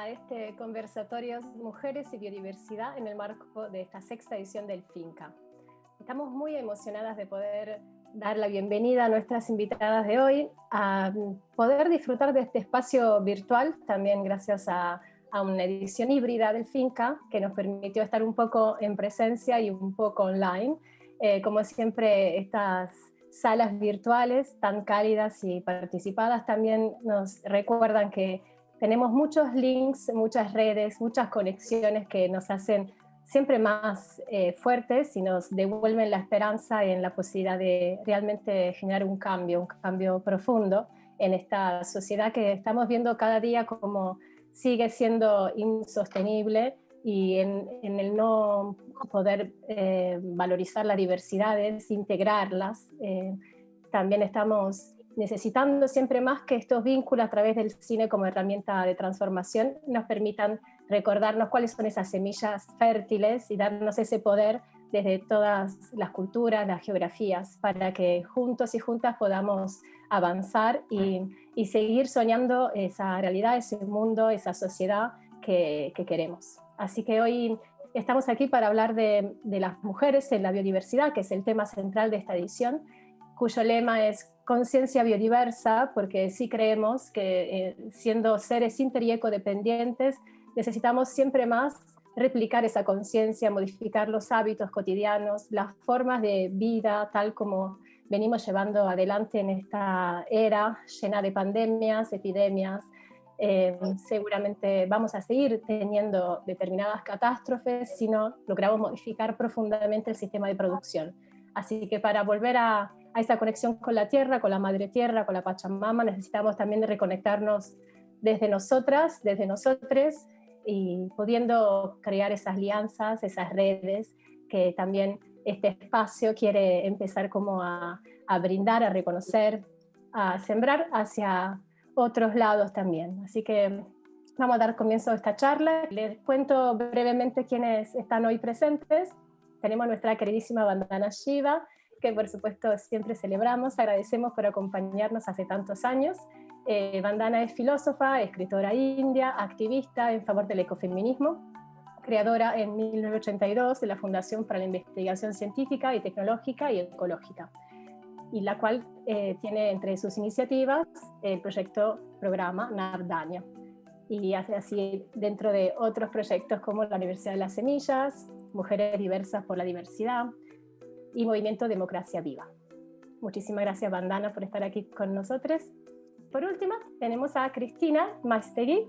a este conversatorio Mujeres y Biodiversidad en el marco de esta sexta edición del FINCA. Estamos muy emocionadas de poder dar la bienvenida a nuestras invitadas de hoy, a poder disfrutar de este espacio virtual, también gracias a una edición híbrida del FINCA que nos permitió estar un poco en presencia y un poco online. Como siempre, estas salas virtuales tan cálidas y participadas también nos recuerdan que tenemos muchos links, muchas redes, muchas conexiones que nos hacen siempre más fuertes y nos devuelven la esperanza en la posibilidad de realmente generar un cambio profundo en esta sociedad que estamos viendo cada día como sigue siendo insostenible, y en el no poder valorizar las diversidades, integrarlas. También estamos necesitando siempre más que estos vínculos a través del cine como herramienta de transformación nos permitan recordarnos cuáles son esas semillas fértiles y darnos ese poder desde todas las culturas, las geografías, para que juntos y juntas podamos avanzar y seguir soñando esa realidad, ese mundo, esa sociedad que queremos. Así que hoy estamos aquí para hablar de las mujeres en la biodiversidad, que es el tema central de esta edición, cuyo lema es conciencia biodiversa, porque sí creemos que siendo seres inter y ecodependientes necesitamos siempre más replicar esa conciencia, modificar los hábitos cotidianos, las formas de vida tal como venimos llevando adelante en esta era llena de pandemias, epidemias. Seguramente vamos a seguir teniendo determinadas catástrofes si no logramos modificar profundamente el sistema de producción. Así que para volver a esa conexión con la tierra, con la madre tierra, con la Pachamama, necesitamos también reconectarnos desde nosotras, desde nosotres, y pudiendo crear esas alianzas, esas redes que también este espacio quiere empezar como a brindar, a reconocer, a sembrar hacia otros lados también. Así que vamos a dar comienzo a esta charla. Les cuento brevemente quiénes están hoy presentes. Tenemos a nuestra queridísima Vandana Shiva, que por supuesto siempre celebramos, agradecemos por acompañarnos hace tantos años. Vandana es filósofa, escritora india, activista en favor del ecofeminismo, creadora en 1982 de la Fundación para la Investigación Científica y Tecnológica y Ecológica, y la cual tiene entre sus iniciativas el programa Navdanya, y hace así dentro de otros proyectos como la Universidad de las Semillas, Mujeres Diversas por la Diversidad y Movimiento Democracia Viva. Muchísimas gracias, Vandana, por estar aquí con nosotros. Por último, tenemos a Cristina Mastegui,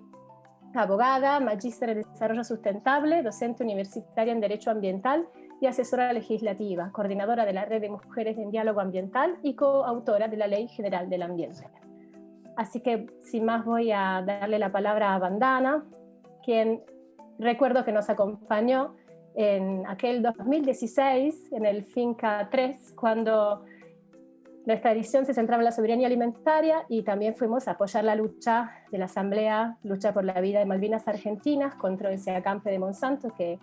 abogada, magíster en Desarrollo Sustentable, docente universitaria en Derecho Ambiental y asesora legislativa, coordinadora de la Red de Mujeres en Diálogo Ambiental y coautora de la Ley General del Ambiente. Así que, sin más, voy a darle la palabra a Vandana, quien recuerdo que nos acompañó en aquel 2016, en el FINCA 3, cuando nuestra edición se centraba en la soberanía alimentaria, y también fuimos a apoyar la lucha de la Asamblea, lucha por la vida de Malvinas Argentinas, contra ese acampe de Monsanto que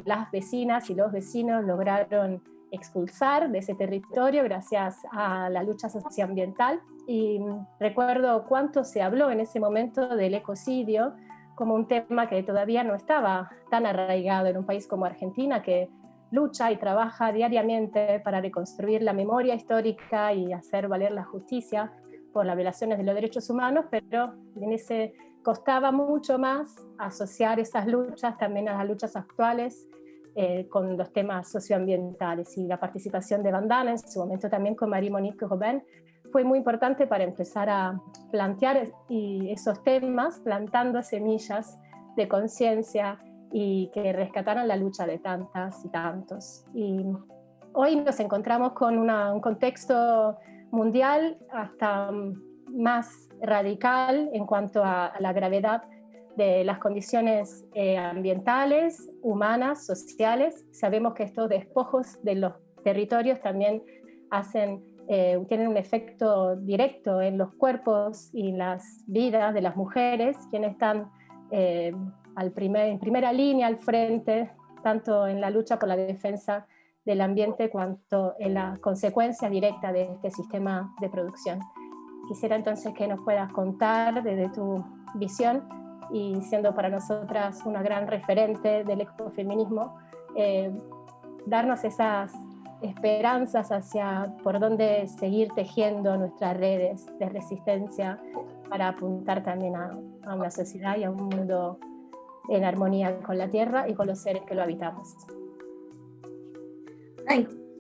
las vecinas y los vecinos lograron expulsar de ese territorio gracias a la lucha socioambiental. Y recuerdo cuánto se habló en ese momento del ecocidio como un tema que todavía no estaba tan arraigado en un país como Argentina, que lucha y trabaja diariamente para reconstruir la memoria histórica y hacer valer la justicia por las violaciones de los derechos humanos, pero en ese costaba mucho más asociar esas luchas también a las luchas actuales con los temas socioambientales, y la participación de Vandana, en su momento también con Marie-Monique Robin, fue muy importante para empezar a plantear esos temas, plantando semillas de conciencia y que rescataran la lucha de tantas y tantos. Y hoy nos encontramos con un contexto mundial hasta más radical en cuanto a la gravedad de las condiciones ambientales, humanas, sociales. Sabemos que estos despojos de los territorios también tienen un efecto directo en los cuerpos y las vidas de las mujeres, quienes están en primera línea, al frente, tanto en la lucha por la defensa del ambiente cuanto en la consecuencia directa de este sistema de producción. Quisiera entonces que nos puedas contar desde tu visión y siendo para nosotras una gran referente del ecofeminismo, darnos esas esperanzas hacia por dónde seguir tejiendo nuestras redes de resistencia para apuntar también a una sociedad y a un mundo en armonía con la tierra y con los seres que lo habitamos.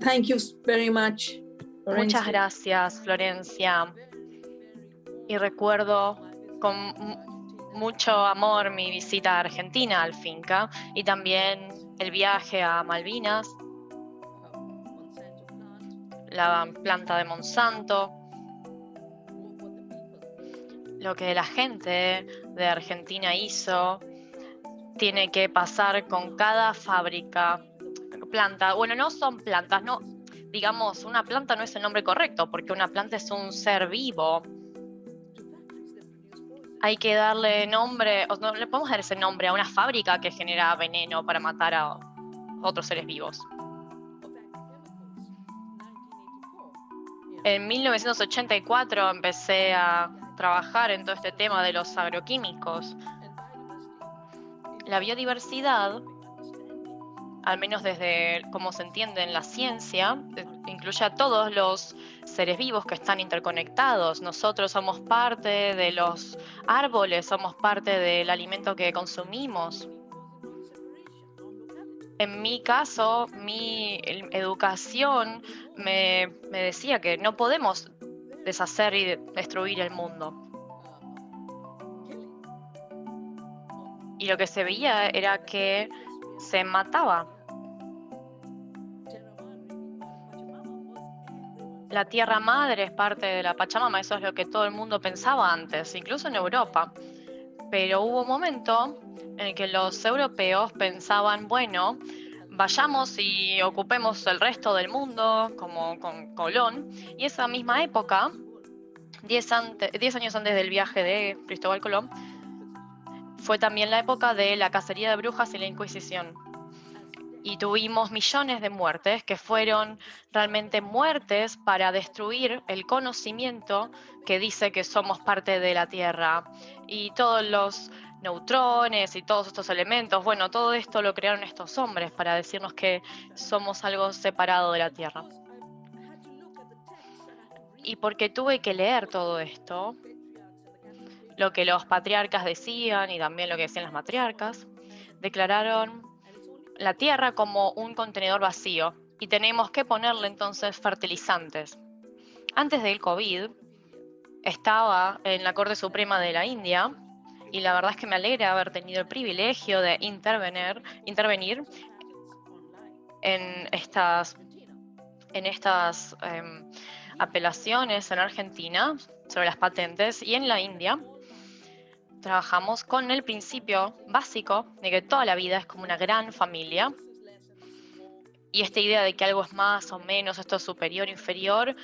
Thank you very much, Florencia. Muchas gracias, Florencia. Y recuerdo con mucho amor mi visita a Argentina, al Finca, y también el viaje a Malvinas, la planta de Monsanto, lo que la gente de Argentina hizo, tiene que pasar con cada fábrica, planta. Bueno, no son plantas, no, digamos, una planta no es el nombre correcto, porque una planta es un ser vivo. Hay que darle nombre, o no le podemos dar ese nombre a una fábrica que genera veneno para matar a otros seres vivos. En 1984 empecé a trabajar en todo este tema de los agroquímicos. La biodiversidad, al menos desde cómo se entiende en la ciencia, incluye a todos los seres vivos que están interconectados. Nosotros somos parte de los árboles, somos parte del alimento que consumimos. En mi caso, mi educación me decía que no podemos deshacer y destruir el mundo. Y lo que se veía era que se mataba. La tierra madre es parte de la Pachamama, eso es lo que todo el mundo pensaba antes, incluso en Europa. Pero hubo un momento en el que los europeos pensaban, bueno, vayamos y ocupemos el resto del mundo, como con Colón. Y esa misma época, 10 años antes del viaje de Cristóbal Colón, fue también la época de la cacería de brujas y la Inquisición. Y tuvimos millones de muertes que fueron realmente muertes para destruir el conocimiento que dice que somos parte de la Tierra. Y todos los neutrones y todos estos elementos, bueno, todo esto lo crearon estos hombres para decirnos que somos algo separado de la Tierra. Y porque tuve que leer todo esto, lo que los patriarcas decían y también lo que decían las matriarcas, declararon la tierra como un contenedor vacío y tenemos que ponerle entonces fertilizantes. Antes del COVID estaba en la Corte Suprema de la India y la verdad es que me alegra haber tenido el privilegio de intervenir en estas apelaciones en Argentina sobre las patentes, y en la India trabajamos con el principio básico de que toda la vida es como una gran familia. Y esta idea de que algo es más o menos, esto es superior, inferior,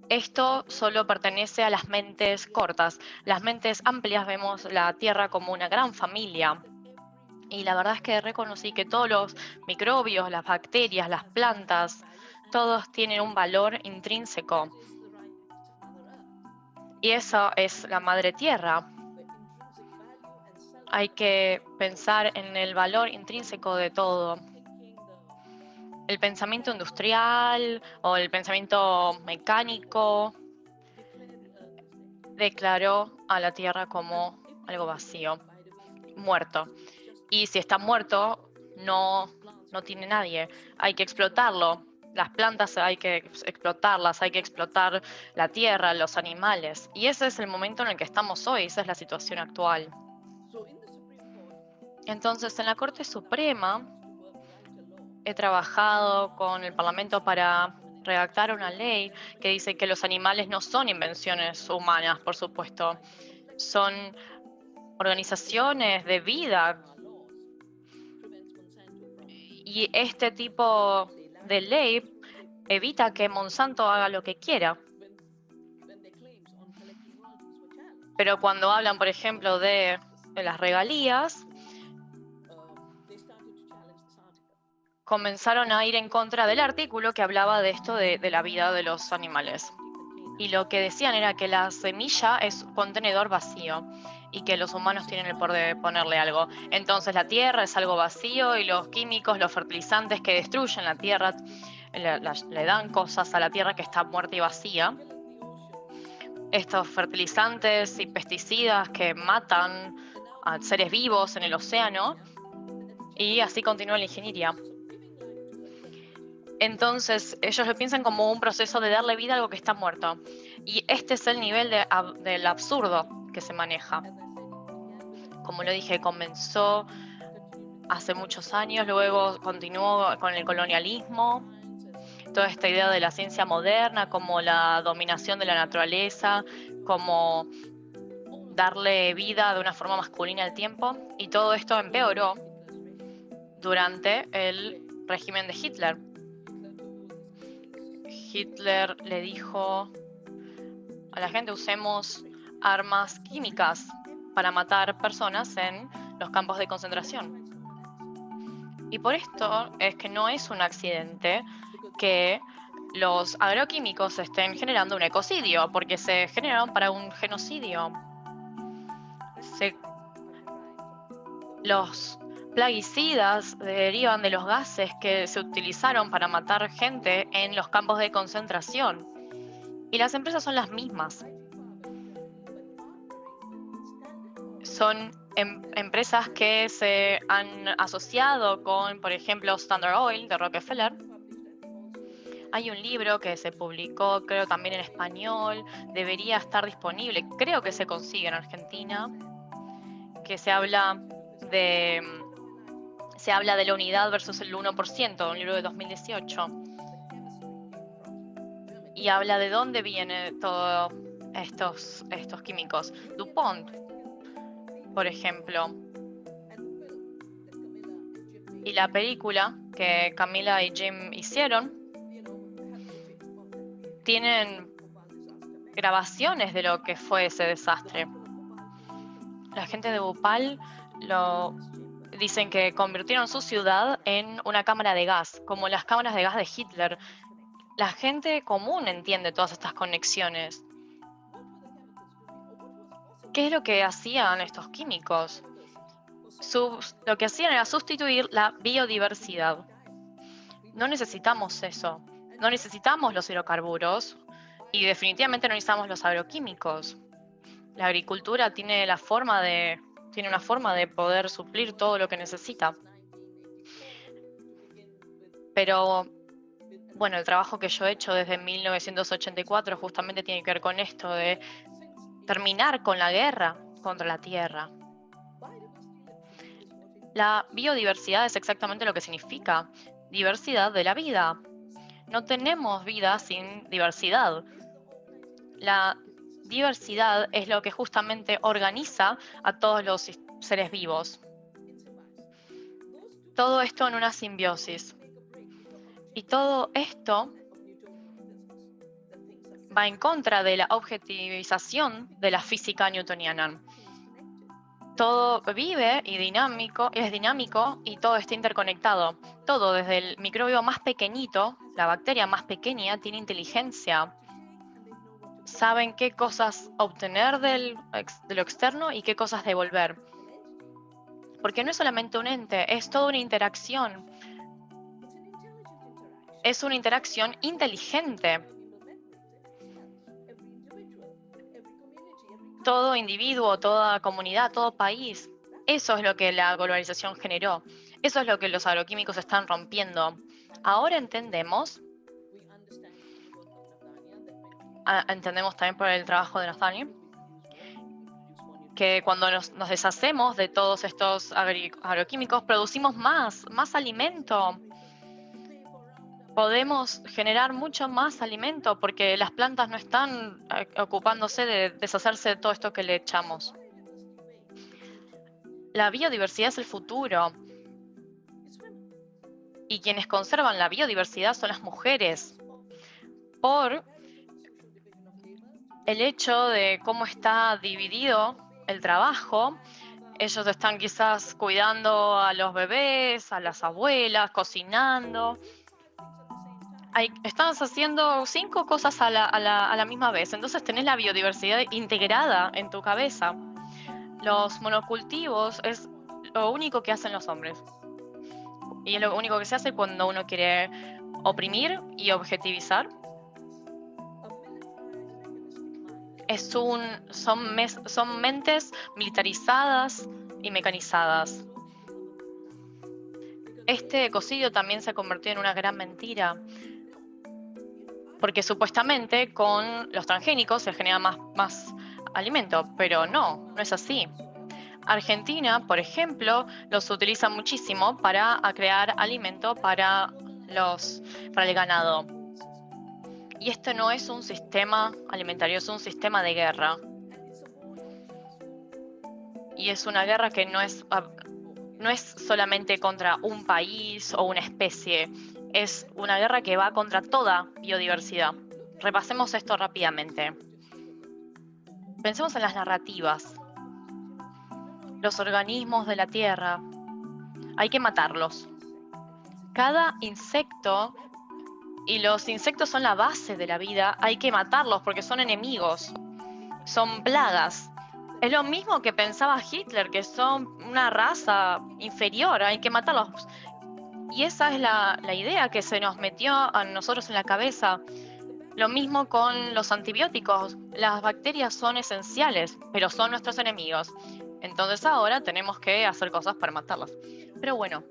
esto solo pertenece a las mentes cortas. Las mentes amplias vemos la Tierra como una gran familia. Y la verdad es que reconocí que todos los microbios, las bacterias, las plantas, todos tienen un valor intrínseco. Y eso es la Madre Tierra. Hay que pensar en el valor intrínseco de todo. El pensamiento industrial o el pensamiento mecánico declaró a la Tierra como algo vacío, muerto. Y si está muerto, no tiene nadie. Hay que explotarlo. Las plantas hay que explotarlas, hay que explotar la tierra, los animales. Y ese es el momento en el que estamos hoy, esa es la situación actual. Entonces, en la Corte Suprema he trabajado con el Parlamento para redactar una ley que dice que los animales no son invenciones humanas, por supuesto. Son organizaciones de vida. Y este tipo de ley evita que Monsanto haga lo que quiera. Pero cuando hablan, por ejemplo, de las regalías, comenzaron a ir en contra del artículo que hablaba de esto de la vida de los animales. Y lo que decían era que la semilla es un contenedor vacío y que los humanos tienen el poder de ponerle algo. Entonces la tierra es algo vacío y los químicos, los fertilizantes que destruyen la tierra, le dan cosas a la tierra que está muerta y vacía. Estos fertilizantes y pesticidas que matan a seres vivos en el océano, y así continúa la ingeniería. Entonces ellos lo piensan como un proceso de darle vida a algo que está muerto. Y este es el nivel del absurdo que se maneja. Como lo dije, comenzó hace muchos años, luego continuó con el colonialismo, toda esta idea de la ciencia moderna como la dominación de la naturaleza, como darle vida de una forma masculina al tiempo, y todo esto empeoró durante el régimen de Hitler. Hitler le dijo a la gente: usemos armas químicas para matar personas en los campos de concentración. Y por esto es que no es un accidente que los agroquímicos estén generando un ecocidio, porque se generaron para un genocidio. Los plaguicidas derivan de los gases que se utilizaron para matar gente en los campos de concentración. Y las empresas son las mismas. Son empresas que se han asociado con, por ejemplo, Standard Oil de Rockefeller. Hay un libro que se publicó, creo también en español, debería estar disponible, creo que se consigue en Argentina, que se habla de la unidad versus el 1%, un libro de 2018. Y habla de dónde vienen todos estos químicos. DuPont, por ejemplo. Y la película que Camila y Jim hicieron tienen grabaciones de lo que fue ese desastre. La gente de Bhopal dicen que convirtieron su ciudad en una cámara de gas, como las cámaras de gas de Hitler. La gente común entiende todas estas conexiones. ¿Qué es lo que hacían estos químicos? Lo que hacían era sustituir la biodiversidad. No necesitamos eso. No necesitamos los hidrocarburos y definitivamente no necesitamos los agroquímicos. La agricultura tiene una forma de poder suplir todo lo que necesita. Pero bueno, el trabajo que yo he hecho desde 1984 justamente tiene que ver con esto de terminar con la guerra contra la tierra. La biodiversidad es exactamente lo que significa: diversidad de la vida. No tenemos vida sin diversidad. La diversidad es lo que justamente organiza a todos los seres vivos. Todo esto en una simbiosis. Y todo esto va en contra de la objetivización de la física newtoniana. Todo vive y es dinámico y todo está interconectado. Todo, desde el microbio más pequeñito, la bacteria más pequeña, tiene inteligencia. Saben qué cosas obtener de lo externo y qué cosas devolver. Porque no es solamente un ente, es toda una interacción. Es una interacción inteligente. Todo individuo, toda comunidad, todo país. Eso es lo que la globalización generó. Eso es lo que los agroquímicos están rompiendo. Ahora entendemos también por el trabajo de Nathaniel, que cuando nos deshacemos de todos estos agroquímicos, producimos más alimento. Podemos generar mucho más alimento porque las plantas no están ocupándose de deshacerse de todo esto que le echamos. La biodiversidad es el futuro. Y quienes conservan la biodiversidad son las mujeres. Por el hecho de cómo está dividido el trabajo, ellos están quizás cuidando a los bebés, a las abuelas, cocinando. estás haciendo 5 cosas a la misma vez. Entonces tenés la biodiversidad integrada en tu cabeza. Los monocultivos es lo único que hacen los hombres. Y es lo único que se hace cuando uno quiere oprimir y objetivizar. Son mentes militarizadas y mecanizadas. Este ecocidio también se ha convertido en una gran mentira, porque supuestamente con los transgénicos se genera más alimento, pero no es así. Argentina, por ejemplo, los utiliza muchísimo para crear alimento para el ganado. Y esto no es un sistema alimentario, es un sistema de guerra. Y es una guerra que no es solamente contra un país o una especie, es una guerra que va contra toda biodiversidad. Repasemos esto rápidamente. Pensemos en las narrativas. Los organismos de la Tierra, hay que matarlos. Cada insecto, y los insectos son la base de la vida, hay que matarlos porque son enemigos, son plagas. Es lo mismo que pensaba Hitler, que son una raza inferior, hay que matarlos. Y esa es la idea que se nos metió a nosotros en la cabeza. Lo mismo con los antibióticos. Las bacterias son esenciales, pero son nuestros enemigos. Entonces ahora tenemos que hacer cosas para matarlas. Pero bueno,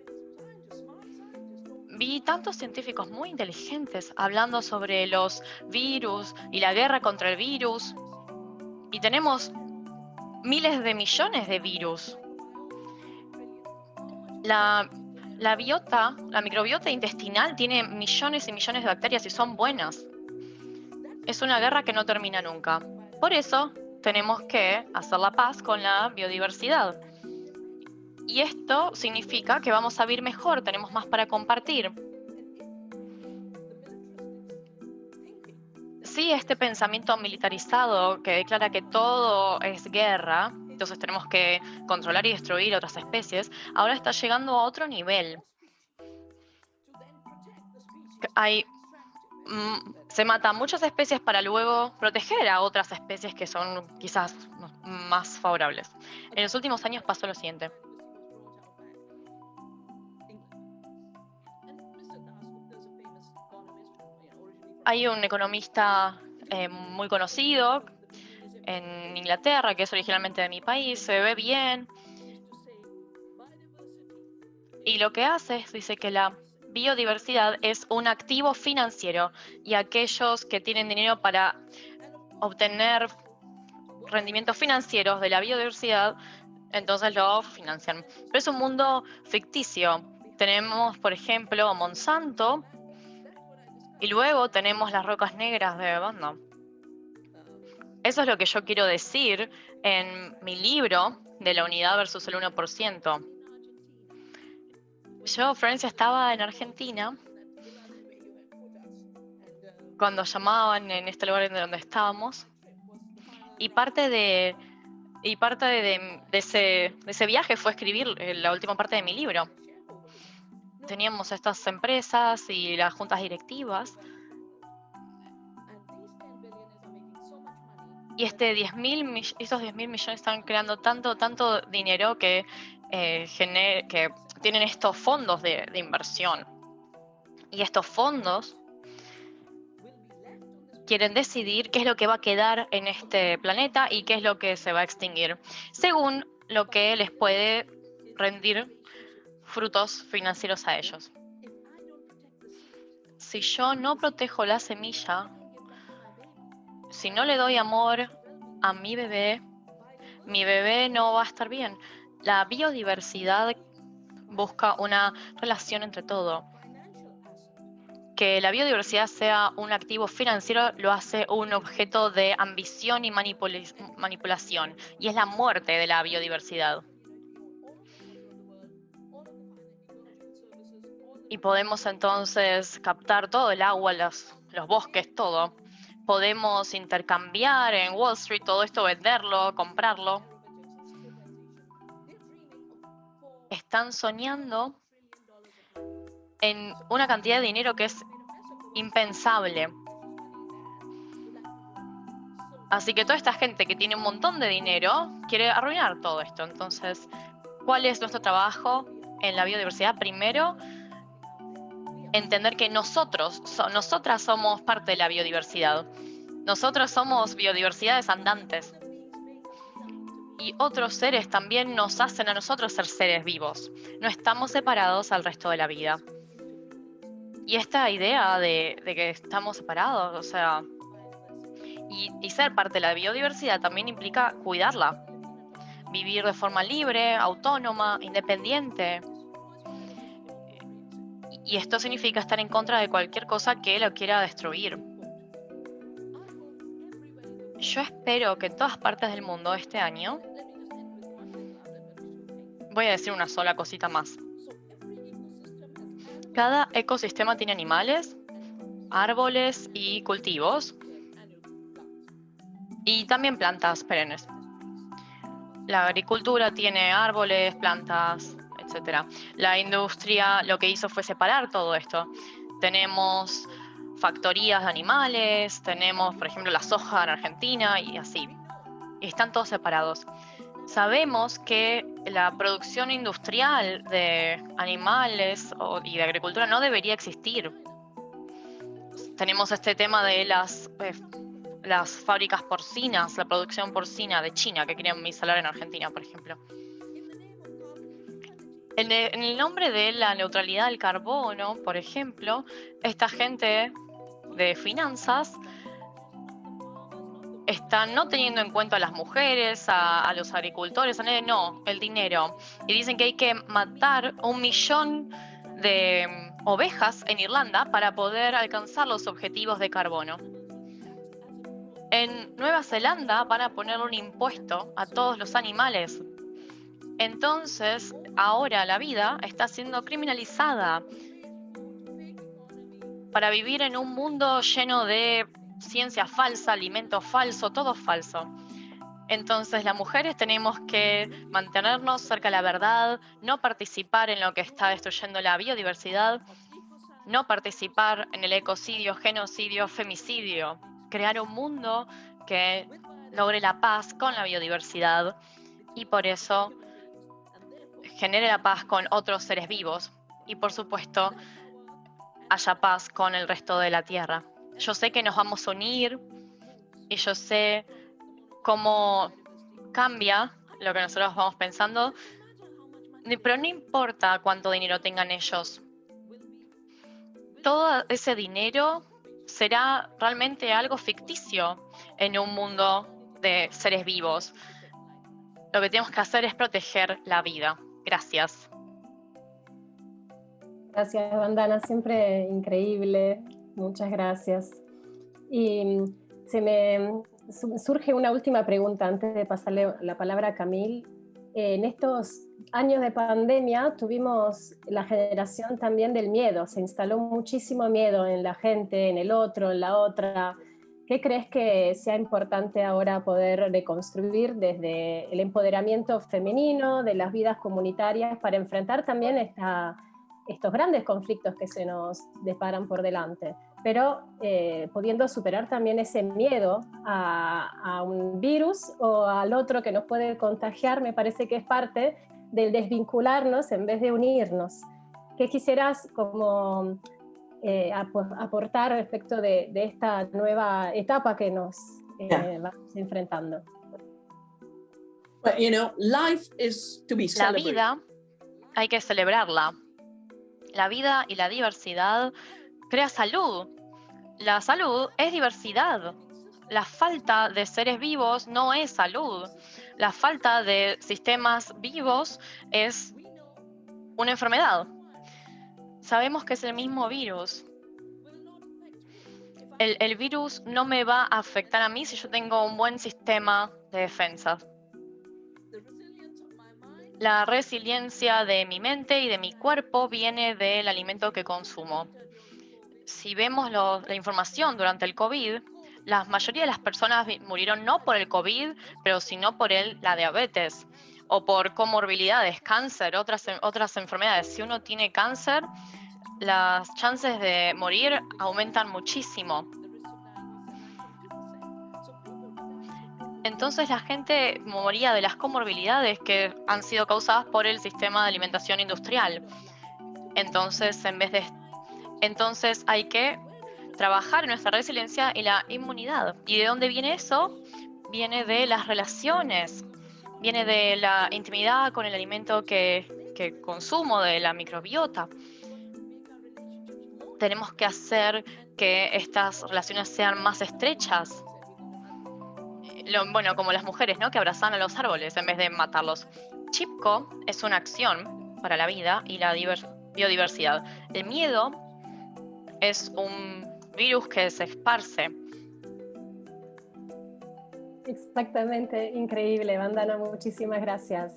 vi tantos científicos muy inteligentes hablando sobre los virus y la guerra contra el virus. Y tenemos miles de millones de virus. La microbiota intestinal tiene millones y millones de bacterias y son buenas. Es una guerra que no termina nunca. Por eso tenemos que hacer la paz con la biodiversidad. Y esto significa que vamos a vivir mejor, tenemos más para compartir. Sí, este pensamiento militarizado que declara que todo es guerra, entonces tenemos que controlar y destruir otras especies, ahora está llegando a otro nivel. Se matan muchas especies para luego proteger a otras especies que son quizás más favorables. En los últimos años pasó lo siguiente. Hay un economista muy conocido en Inglaterra, que es originalmente de mi país, se ve bien. Y lo que hace es, dice que la biodiversidad es un activo financiero y aquellos que tienen dinero para obtener rendimientos financieros de la biodiversidad, entonces lo financian. Pero es un mundo ficticio. Tenemos, por ejemplo, Monsanto y luego tenemos las rocas negras de Banda. Eso es lo que yo quiero decir en mi libro de la unidad versus el 1%. Yo, Florencia, estaba en Argentina cuando llamaban en este lugar donde estábamos y parte de ese viaje fue escribir la última parte de mi libro. Teníamos estas empresas y las juntas directivas y estos 10.000 millones están creando tanto dinero que tienen estos fondos de inversión. Y estos fondos quieren decidir qué es lo que va a quedar en este planeta y qué es lo que se va a extinguir, según lo que les puede rendir frutos financieros a ellos. Si yo no protejo la semilla, si no le doy amor a mi bebé no va a estar bien. La biodiversidad busca una relación entre todo. Que la biodiversidad sea un activo financiero lo hace un objeto de ambición y manipulación, y es la muerte de la biodiversidad. Y podemos entonces captar todo el agua, los bosques, todo. Podemos intercambiar en Wall Street todo esto, venderlo, comprarlo. Están soñando en una cantidad de dinero que es impensable. Así que toda esta gente que tiene un montón de dinero quiere arruinar todo esto. Entonces, ¿cuál es nuestro trabajo en la biodiversidad? Primero, entender que nosotras somos parte de la biodiversidad. Nosotros somos biodiversidades andantes. Y otros seres también nos hacen a nosotros ser seres vivos. No estamos separados al resto de la vida. Y esta idea de que estamos separados, o sea, y ser parte de la biodiversidad también implica cuidarla. Vivir de forma libre, autónoma, independiente. Y esto significa estar en contra de cualquier cosa que lo quiera destruir. Yo espero que en todas partes del mundo este año, voy a decir una sola cosita más. Cada ecosistema tiene animales, árboles y cultivos, y también plantas perennes. La agricultura tiene árboles, plantas, etc. La industria lo que hizo fue separar todo esto. Tenemos factorías de animales, tenemos, por ejemplo, la soja en Argentina y así. Y están todos separados. Sabemos que la producción industrial de animales y de agricultura no debería existir. Tenemos este tema de las fábricas porcinas, la producción porcina de China, que quieren instalar en Argentina, por ejemplo. En el nombre de la neutralidad del carbono, por ejemplo, esta gente de finanzas están no teniendo en cuenta a las mujeres, a los agricultores, no, el dinero. Y dicen que hay que matar 1 millón de ovejas en Irlanda para poder alcanzar los objetivos de carbono. En Nueva Zelanda van a poner un impuesto a todos los animales. Entonces, ahora la vida está siendo criminalizada para vivir en un mundo lleno de ciencia falsa, alimento falso, todo falso. Entonces, las mujeres tenemos que mantenernos cerca de la verdad, no participar en lo que está destruyendo la biodiversidad, no participar en el ecocidio, genocidio, femicidio, crear un mundo que logre la paz con la biodiversidad y por eso genere la paz con otros seres vivos y, por supuesto, haya paz con el resto de la Tierra. Yo sé que nos vamos a unir y yo sé cómo cambia lo que nosotros vamos pensando, pero no importa cuánto dinero tengan ellos. Todo ese dinero será realmente algo ficticio en un mundo de seres vivos. Lo que tenemos que hacer es proteger la vida. Gracias. Gracias, Vandana, siempre increíble. Muchas gracias. Y se me surge una última pregunta antes de pasarle la palabra a Camille. En estos años de pandemia tuvimos la generación también del miedo. Se instaló muchísimo miedo en la gente, en el otro, en la otra. ¿Qué crees que sea importante ahora poder reconstruir desde el empoderamiento femenino, de las vidas comunitarias, para enfrentar también estos grandes conflictos que se nos deparan por delante? Pero pudiendo superar también ese miedo a un virus o al otro que nos puede contagiar, me parece que es parte del desvincularnos en vez de unirnos. ¿Qué quisieras como aportar respecto de esta nueva etapa que nos vamos enfrentando? But, life is to be celebrated. La vida hay que celebrarla. La vida y la diversidad crea salud. La salud es diversidad. La falta de seres vivos no es salud. La falta de sistemas vivos es una enfermedad. Sabemos que es el mismo virus. El virus no me va a afectar a mí si yo tengo un buen sistema de defensa. La resiliencia de mi mente y de mi cuerpo viene del alimento que consumo. Si vemos la información durante el COVID, la mayoría de las personas murieron no por el COVID, pero sino por la diabetes o por comorbilidades, cáncer, otras enfermedades. Si uno tiene cáncer, las chances de morir aumentan muchísimo. Entonces la gente moría de las comorbilidades que han sido causadas por el sistema de alimentación industrial. Entonces, entonces hay que trabajar en nuestra resiliencia y la inmunidad. ¿Y de dónde viene eso? Viene de las relaciones, viene de la intimidad con el alimento que consumo, de la microbiota. Tenemos que hacer que estas relaciones sean más estrechas. Bueno, como las mujeres, ¿no?, que abrazan a los árboles en vez de matarlos. Chipko es una acción para la vida y la biodiversidad. El miedo es un virus que se esparce. Exactamente, increíble, Vandana, muchísimas gracias.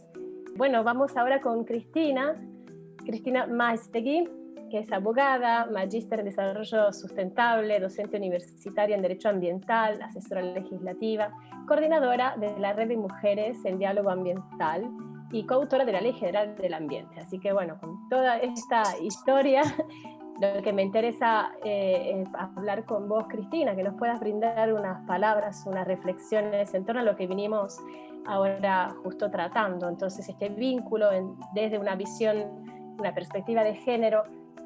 Bueno, vamos ahora con Cristina Maestegui, que es abogada, magíster en desarrollo sustentable, docente universitaria en derecho ambiental, asesora legislativa, coordinadora de la Red de Mujeres en Diálogo Ambiental y coautora de la Ley General del Ambiente. Así que bueno, con toda esta historia, lo que me interesa es hablar con vos, Cristina, que nos puedas brindar unas palabras, unas reflexiones en torno a lo que vinimos ahora justo tratando. Entonces, este vínculo desde una visión, una perspectiva de género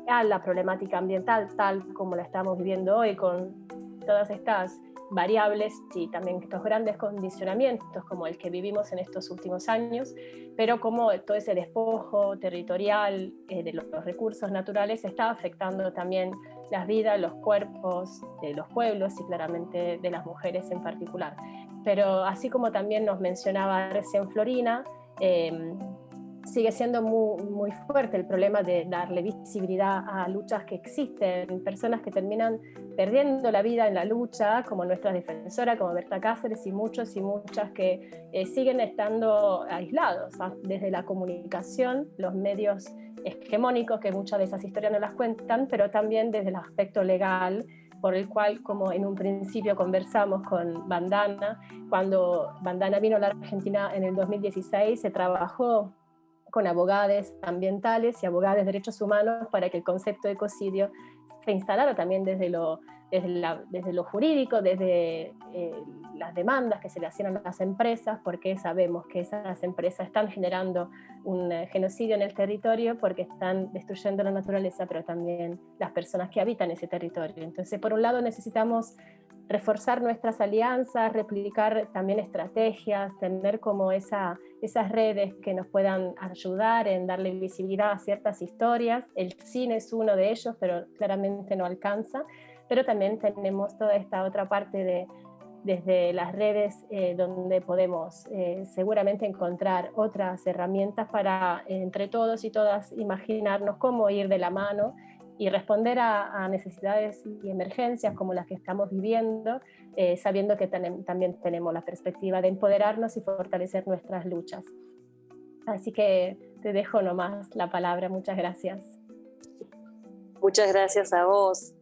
a la problemática ambiental, tal como la estamos viviendo hoy, con todas estas variables y también estos grandes condicionamientos como el que vivimos en estos últimos años, pero como todo ese despojo territorial de los recursos naturales está afectando también las vidas, los cuerpos de los pueblos y claramente de las mujeres en particular. Pero así como también nos mencionaba recién Florina, sigue siendo muy fuerte el problema de darle visibilidad a luchas que existen, personas que terminan perdiendo la vida en la lucha, como nuestra defensora, como Berta Cáceres, y muchos y muchas que siguen estando aislados, ¿sabes? Desde la comunicación, los medios hegemónicos, que muchas de esas historias no las cuentan, pero también desde el aspecto legal, por el cual, como en un principio conversamos con Vandana, cuando Vandana vino a la Argentina en el 2016, se trabajó con abogados ambientales y abogados de derechos humanos para que el concepto de ecocidio se instalara también desde lo jurídico, desde las demandas que se le hacían a las empresas, porque sabemos que esas empresas están generando un genocidio en el territorio porque están destruyendo la naturaleza, pero también las personas que habitan ese territorio. Entonces, por un lado necesitamos reforzar nuestras alianzas, replicar también estrategias, tener como esas redes que nos puedan ayudar en darle visibilidad a ciertas historias. El cine es uno de ellos, pero claramente no alcanza. Pero también tenemos toda esta otra parte desde las redes donde podemos seguramente encontrar otras herramientas para entre todos y todas imaginarnos cómo ir de la mano y responder a necesidades y emergencias como las que estamos viviendo, sabiendo que también tenemos la perspectiva de empoderarnos y fortalecer nuestras luchas. Así que te dejo nomás la palabra. Muchas gracias. Muchas gracias a vos.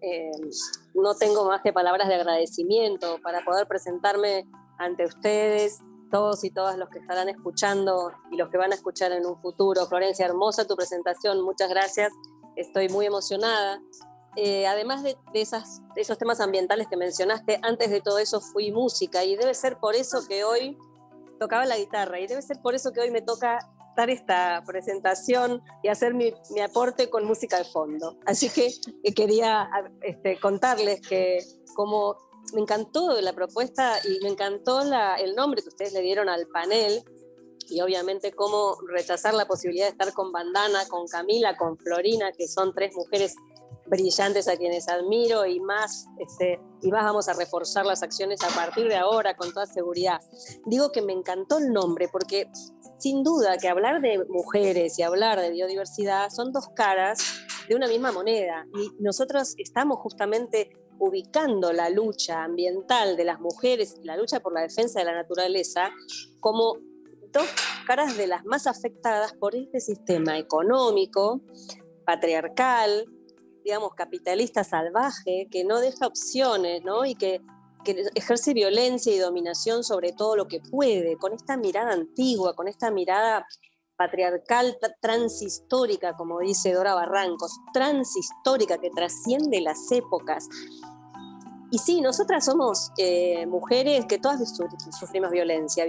No tengo más que palabras de agradecimiento para poder presentarme ante ustedes, todos y todas los que estarán escuchando y los que van a escuchar en un futuro. Florencia, hermosa tu presentación, muchas gracias. Estoy muy emocionada. Además de esos temas ambientales que mencionaste, antes de todo eso fui música y debe ser por eso que hoy tocaba la guitarra y debe ser por eso que hoy me toca dar esta presentación y hacer mi aporte con música de fondo. Así que quería contarles que como me encantó la propuesta y me encantó el nombre que ustedes le dieron al panel, y obviamente cómo rechazar la posibilidad de estar con Vandana, con Camila, con Florina, que son tres mujeres brillantes a quienes admiro, y más vamos a reforzar las acciones a partir de ahora con toda seguridad. Digo que me encantó el nombre porque sin duda que hablar de mujeres y hablar de biodiversidad son dos caras de una misma moneda, y nosotros estamos justamente ubicando la lucha ambiental de las mujeres, la lucha por la defensa de la naturaleza, como dos caras de las más afectadas por este sistema económico, patriarcal, digamos, capitalista salvaje, que no deja opciones, ¿no? Y que ejerce violencia y dominación sobre todo lo que puede, con esta mirada antigua, con esta mirada patriarcal, transhistórica, como dice Dora Barrancos, transhistórica que trasciende las épocas. Y sí, nosotras somos mujeres que todas sufrimos violencia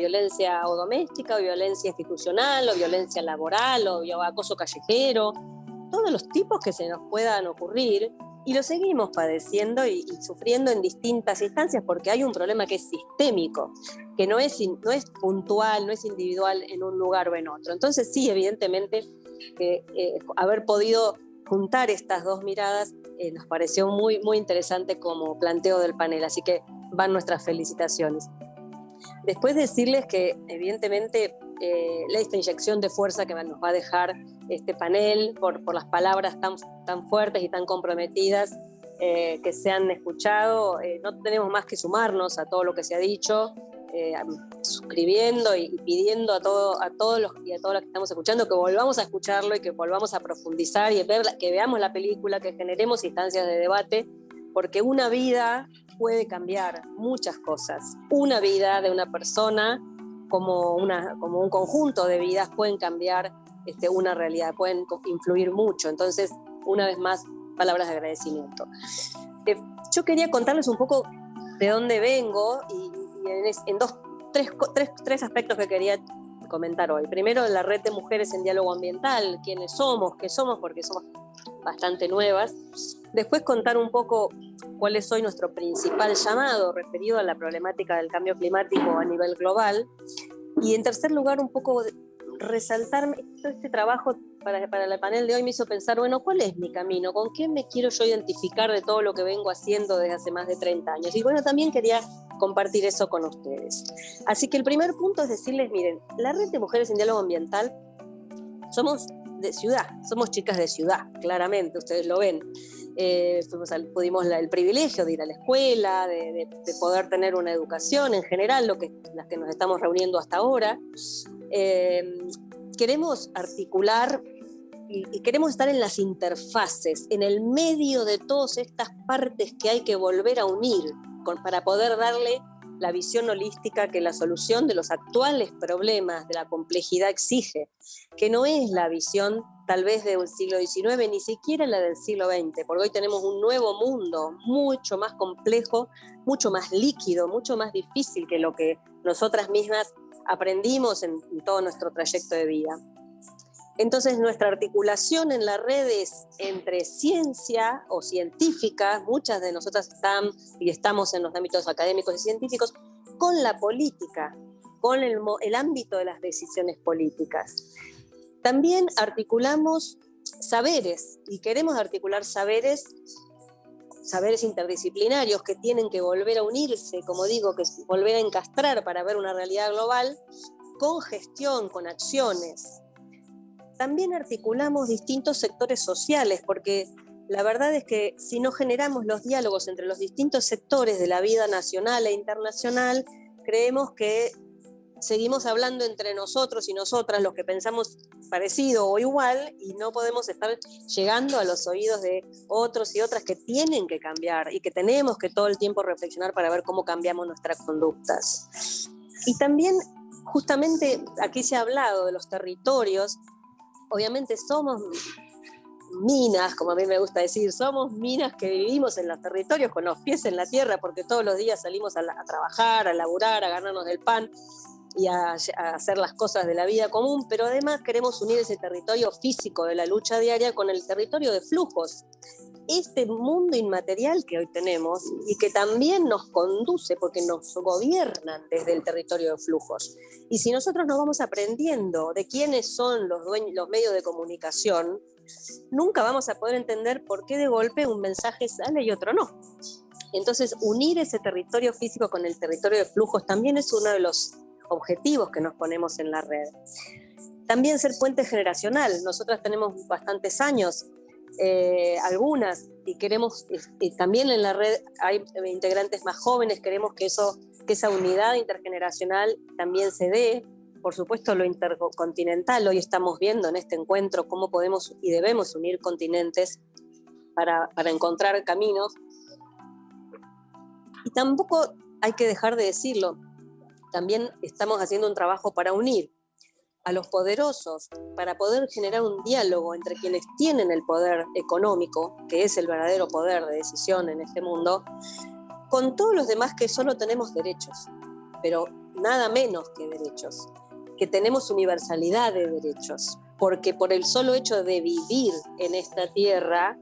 o doméstica, o violencia institucional, o violencia laboral, o acoso callejero, todos los tipos que se nos puedan ocurrir, y lo seguimos padeciendo y sufriendo en distintas instancias porque hay un problema que es sistémico, que no es puntual, no es individual en un lugar o en otro. Entonces sí, evidentemente, haber podido juntar estas dos miradas nos pareció muy, muy interesante como planteo del panel, así que van nuestras felicitaciones. Después decirles que evidentemente esta inyección de fuerza que nos va a dejar este panel por las palabras tan fuertes y tan comprometidas que se han escuchado, no tenemos más que sumarnos a todo lo que se ha dicho, suscribiendo y pidiendo a todos los que estamos escuchando que volvamos a escucharlo y que volvamos a profundizar y que veamos la película, que generemos instancias de debate, porque una vida puede cambiar muchas cosas. Una vida de una persona como un conjunto de vidas pueden cambiar una realidad, pueden influir mucho. Entonces, una vez más, palabras de agradecimiento. Yo quería contarles un poco de dónde vengo y en tres aspectos que quería comentar hoy. Primero, la red de mujeres en diálogo ambiental, quiénes somos, qué somos, porque somos bastante nuevas. Después contar un poco cuál es hoy nuestro principal llamado referido a la problemática del cambio climático a nivel global. Y en tercer lugar, un poco resaltar este trabajo para el panel de hoy me hizo pensar, bueno, ¿cuál es mi camino? ¿Con qué me quiero yo identificar de todo lo que vengo haciendo desde hace más de 30 años? Y bueno, también quería compartir eso con ustedes. Así que el primer punto es decirles, miren, la red de mujeres en diálogo ambiental somos de ciudad, somos chicas de ciudad, claramente, ustedes lo ven. Tuvimos el privilegio de ir a la escuela, de poder tener una educación en general, las que nos estamos reuniendo hasta ahora. Queremos articular y queremos estar en las interfaces, en el medio de todas estas partes que hay que volver a unir para poder darle la visión holística que la solución de los actuales problemas de la complejidad exige, que no es la visión tal vez del siglo XIX, ni siquiera la del siglo XX, porque hoy tenemos un nuevo mundo mucho más complejo, mucho más líquido, mucho más difícil que lo que nosotras mismas aprendimos en todo nuestro trayecto de vida. Entonces nuestra articulación en la red es entre ciencia o científicas, muchas de nosotras estamos en los ámbitos académicos y científicos, con la política, con el ámbito de las decisiones políticas. También articulamos saberes y queremos articular saberes interdisciplinarios que tienen que volver a unirse, como digo, que volver a encastrar para ver una realidad global, con gestión, con acciones. También articulamos distintos sectores sociales, porque la verdad es que si no generamos los diálogos entre los distintos sectores de la vida nacional e internacional, creemos que seguimos hablando entre nosotros y nosotras, los que pensamos parecido o igual, y no podemos estar llegando a los oídos de otros y otras que tienen que cambiar y que tenemos que todo el tiempo reflexionar para ver cómo cambiamos nuestras conductas. Y también, justamente, aquí se ha hablado de los territorios. Obviamente somos minas, como a mí me gusta decir, somos minas que vivimos en los territorios con los pies en la tierra, porque todos los días salimos a trabajar, a laburar, a ganarnos el pan y a hacer las cosas de la vida común, pero además queremos unir ese territorio físico de la lucha diaria con el territorio de flujos. Este mundo inmaterial que hoy tenemos y que también nos conduce porque nos gobiernan desde el territorio de flujos. Y si nosotros no vamos aprendiendo de quiénes son los medios de comunicación, nunca vamos a poder entender por qué de golpe un mensaje sale y otro no. Entonces, unir ese territorio físico con el territorio de flujos también es uno de los objetivos que nos ponemos en la red. También ser puente generacional. Nosotras tenemos bastantes años, algunas, y queremos, también en la red hay integrantes más jóvenes, queremos que esa unidad intergeneracional también se dé. Por supuesto, lo intercontinental, hoy estamos viendo en este encuentro cómo podemos y debemos unir continentes para encontrar caminos. Y tampoco hay que dejar de decirlo, también estamos haciendo un trabajo para unir a los poderosos, para poder generar un diálogo entre quienes tienen el poder económico, que es el verdadero poder de decisión en este mundo, con todos los demás que solo tenemos derechos, pero nada menos que derechos, que tenemos universalidad de derechos, porque por el solo hecho de vivir en esta tierra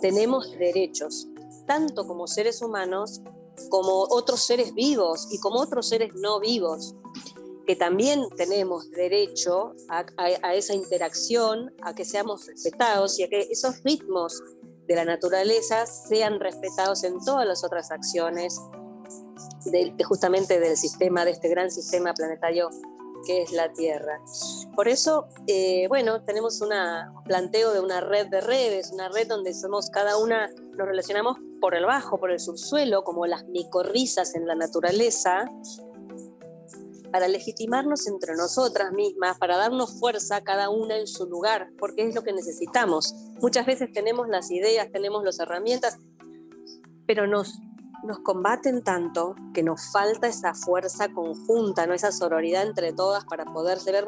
tenemos derechos, tanto como seres humanos, como otros seres vivos y como otros seres no vivos, que también tenemos derecho a esa interacción, a que seamos respetados y a que esos ritmos de la naturaleza sean respetados en todas las otras acciones justamente del sistema, de este gran sistema planetario que es la Tierra. Por eso, tenemos un planteo de una red de redes, una red donde somos cada una, nos relacionamos por el bajo, por el subsuelo, como las micorrizas en la naturaleza, para legitimarnos entre nosotras mismas, para darnos fuerza cada una en su lugar, porque es lo que necesitamos. Muchas veces tenemos las ideas, tenemos las herramientas, pero nos combaten tanto que nos falta esa fuerza conjunta, ¿no? Esa sororidad entre todas para poderse ver,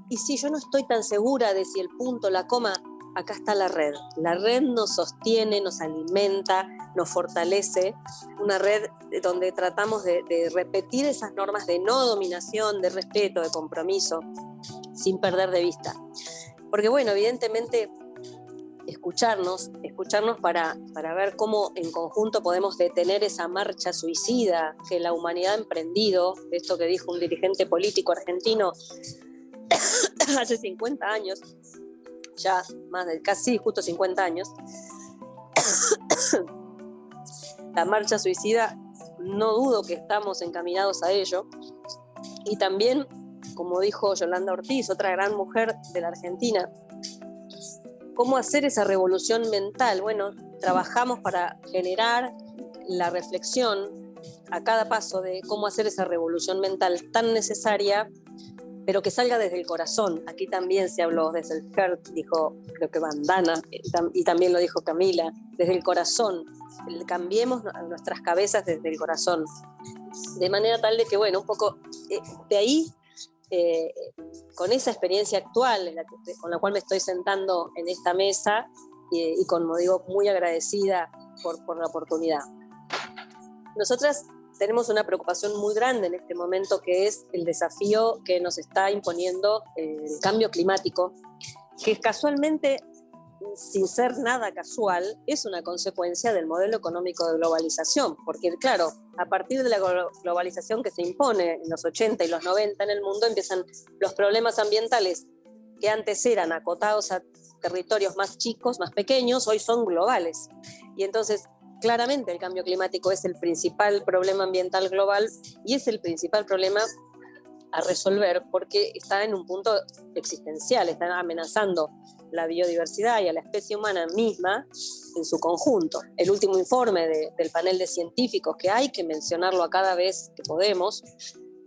y si yo no estoy tan segura de si el punto, la coma, acá está la red. La red nos sostiene, nos alimenta, nos fortalece, una red donde tratamos de repetir esas normas de no dominación, de respeto, de compromiso, sin perder de vista. Porque evidentemente escucharnos para ver cómo en conjunto podemos detener esa marcha suicida que la humanidad ha emprendido, esto que dijo un dirigente político argentino hace 50 años, ya más de casi justo 50 años, la marcha suicida, no dudo que estamos encaminados a ello, y también, como dijo Yolanda Ortiz, otra gran mujer de la Argentina, ¿cómo hacer esa revolución mental? Trabajamos para generar la reflexión a cada paso de cómo hacer esa revolución mental tan necesaria, pero que salga desde el corazón. Aquí también se habló desde el heart, dijo creo que Bandana, y también lo dijo Camila, desde el corazón. Cambiemos nuestras cabezas desde el corazón, de manera tal de que, un poco de ahí, con esa experiencia actual con la cual me estoy sentando en esta mesa, y como digo, muy agradecida por la oportunidad. Nosotras tenemos una preocupación muy grande en este momento, que es el desafío que nos está imponiendo el cambio climático, que casualmente, sin ser nada casual, es una consecuencia del modelo económico de globalización, porque claro, a partir de la globalización que se impone en los 80 y los 90 en el mundo, empiezan los problemas ambientales que antes eran acotados a territorios más chicos, más pequeños, hoy son globales. Y entonces, claramente el cambio climático es el principal problema ambiental global y es el principal problema a resolver, porque está en un punto existencial, está amenazando la biodiversidad y a la especie humana misma en su conjunto. El último informe del panel de científicos, que hay que mencionarlo a cada vez que podemos,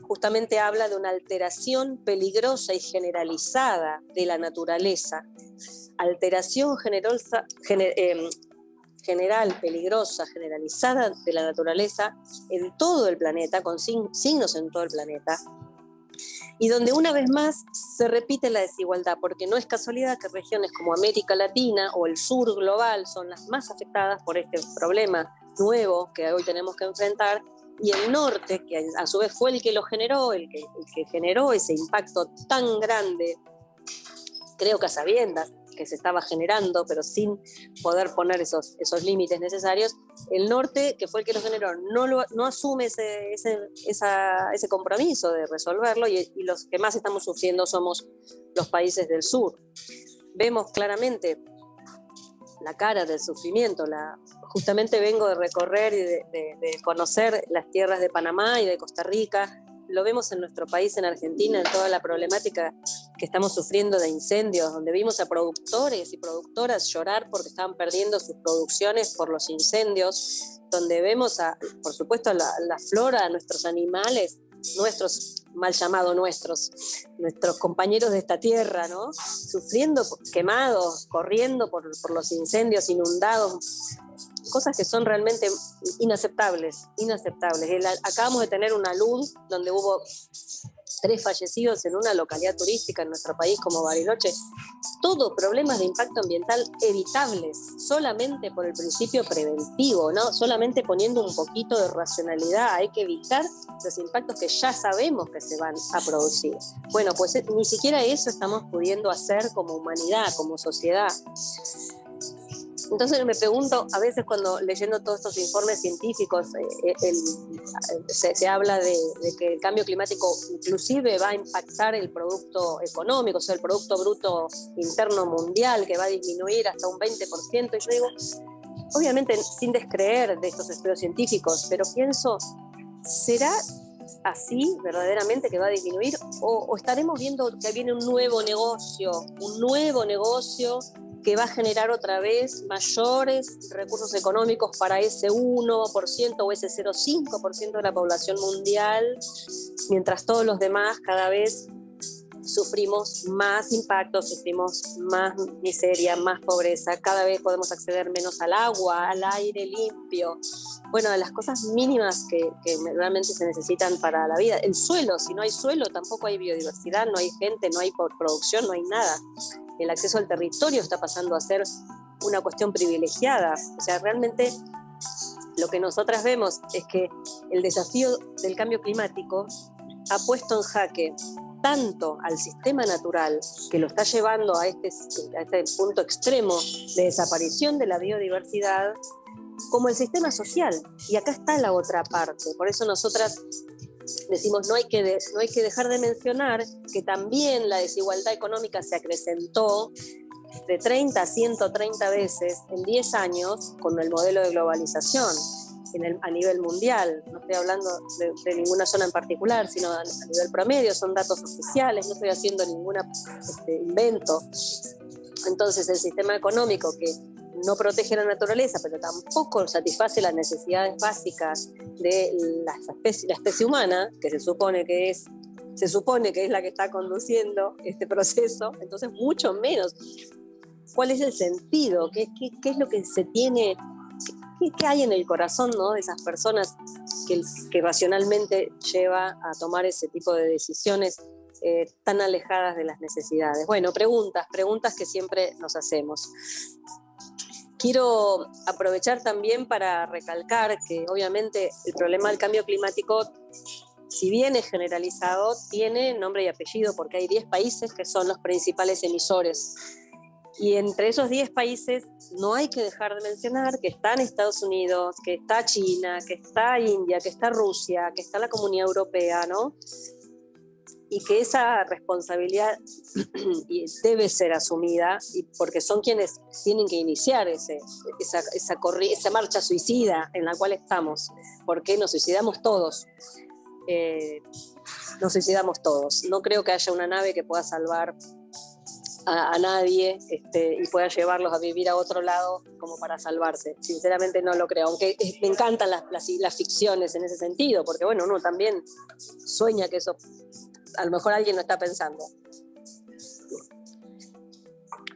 justamente habla de una alteración peligrosa y generalizada de la naturaleza, alteración general, peligrosa, generalizada de la naturaleza en todo el planeta, con signos en todo el planeta, y donde una vez más se repite la desigualdad, porque no es casualidad que regiones como América Latina o el sur global son las más afectadas por este problema nuevo que hoy tenemos que enfrentar, y el norte, que a su vez fue el que lo generó, el que generó ese impacto tan grande, creo que a sabiendas que se estaba generando, pero sin poder poner esos límites necesarios, el norte, que fue el que lo generó, no asume ese compromiso de resolverlo, y los que más estamos sufriendo somos los países del sur. Vemos claramente la cara del sufrimiento. Justamente vengo de recorrer y de conocer las tierras de Panamá y de Costa Rica. Lo vemos en nuestro país, en Argentina, en toda la problemática que estamos sufriendo de incendios, donde vimos a productores y productoras llorar porque estaban perdiendo sus producciones por los incendios, donde vemos, por supuesto, la flora, nuestros animales, mal llamados nuestros compañeros de esta tierra, ¿no? Sufriendo, quemados, corriendo por los incendios, inundados, cosas que son realmente inaceptables. Acabamos de tener una luz donde hubo 3 fallecidos en una localidad turística en nuestro país como Bariloche, todo problemas de impacto ambiental evitables, solamente por el principio preventivo, ¿no? Solamente poniendo un poquito de racionalidad, hay que evitar los impactos que ya sabemos que se van a producir. Bueno, pues ni siquiera eso estamos pudiendo hacer como humanidad, como sociedad. Entonces me pregunto, a veces cuando leyendo todos estos informes científicos, se habla de que el cambio climático inclusive va a impactar el producto económico, o sea, el Producto Bruto Interno Mundial, que va a disminuir hasta un 20%. Y yo digo, obviamente sin descreer de estos estudios científicos, pero pienso, ¿será así verdaderamente que va a disminuir? ¿O estaremos viendo que viene un nuevo negocio que va a generar otra vez mayores recursos económicos para ese 1% o ese 0,5% de la población mundial, mientras todos los demás cada vez sufrimos más impactos, sufrimos más miseria, más pobreza, cada vez podemos acceder menos al agua, al aire limpio? Bueno, de las cosas mínimas que realmente se necesitan para la vida. El suelo, si no hay suelo tampoco hay biodiversidad, no hay gente, no hay producción, no hay nada. El acceso al territorio está pasando a ser una cuestión privilegiada. O sea, realmente lo que nosotras vemos es que el desafío del cambio climático ha puesto en jaque tanto al sistema natural, que lo está llevando a este punto extremo de desaparición de la biodiversidad, como el sistema social. Y acá está la otra parte. Por eso nosotras decimos, no hay que dejar de mencionar que también la desigualdad económica se acrecentó de 30 a 130 veces en 10 años con el modelo de globalización a nivel mundial. No estoy hablando de ninguna zona en particular, sino a nivel promedio, son datos oficiales, no estoy haciendo ningún invento. Entonces el sistema económico que no protege la naturaleza, pero tampoco satisface las necesidades básicas de la especie humana, que se supone que es la que está conduciendo este proceso, entonces mucho menos. ¿Cuál es el sentido? ¿Qué es lo que se tiene? ¿Qué hay en el corazón, ¿no?, de esas personas que racionalmente lleva a tomar ese tipo de decisiones tan alejadas de las necesidades? Bueno, preguntas que siempre nos hacemos. Quiero aprovechar también para recalcar que obviamente el problema del cambio climático, si bien es generalizado, tiene nombre y apellido, porque hay 10 países que son los principales emisores. Y entre esos 10 países no hay que dejar de mencionar que están Estados Unidos, que está China, que está India, que está Rusia, que está la Comunidad Europea, ¿no? Y que esa responsabilidad debe ser asumida, porque son quienes tienen que iniciar esa marcha suicida en la cual estamos, porque nos suicidamos todos. No creo que haya una nave que pueda salvar a nadie y pueda llevarlos a vivir a otro lado como para salvarse. Sinceramente no lo creo, aunque me encantan las ficciones en ese sentido, porque bueno, uno también sueña que eso a lo mejor alguien lo está pensando.